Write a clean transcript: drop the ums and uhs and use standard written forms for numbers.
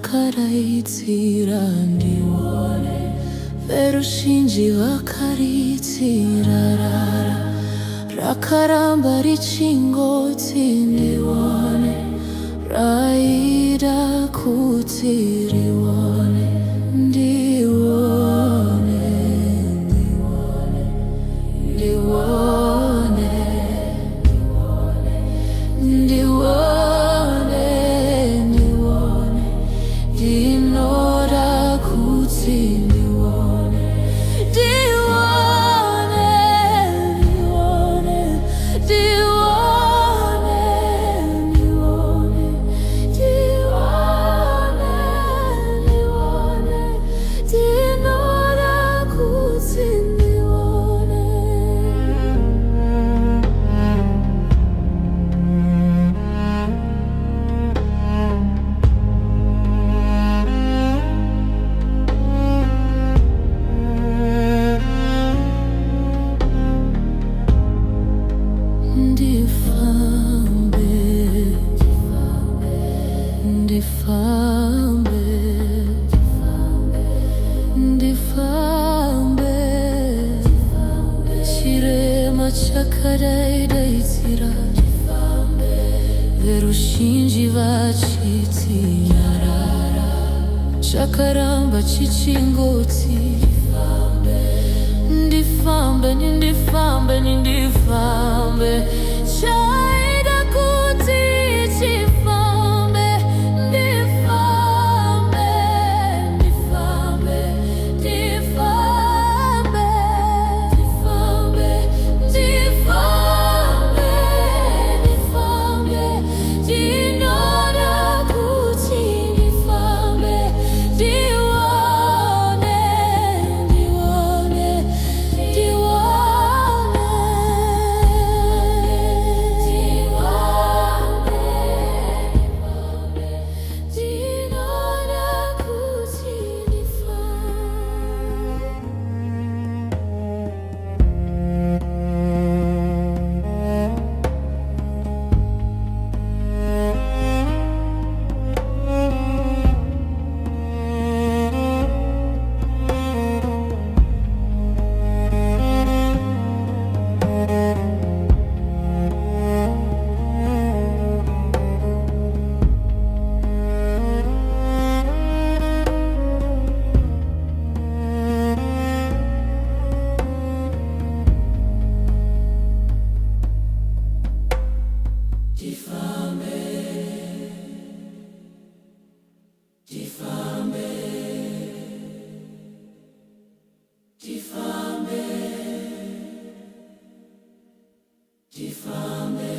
vakaraitsira ndione, veruzhinji vakaritsira rara, rakaramba richingoti ndione, raida kuti rione, ndione, ndione, ndione, ndione, ndione, ndinoda kuti ndione, ndione, ndione, ndione, ndione, ndione, ndinoda kuti ndione. Ndifambe, chirema chakadaidaitsira, veruzhinji vachiti nyarara, chakaramba chichingoti ndifambe, ndifambe, ndifambe, chaida kuti chifambe, ndifambe, ndifambe, ndifambe, ndifambe, ndifambe, ndifambe, ndinoda kuti ndifambe, ndione, ndione, Difambe.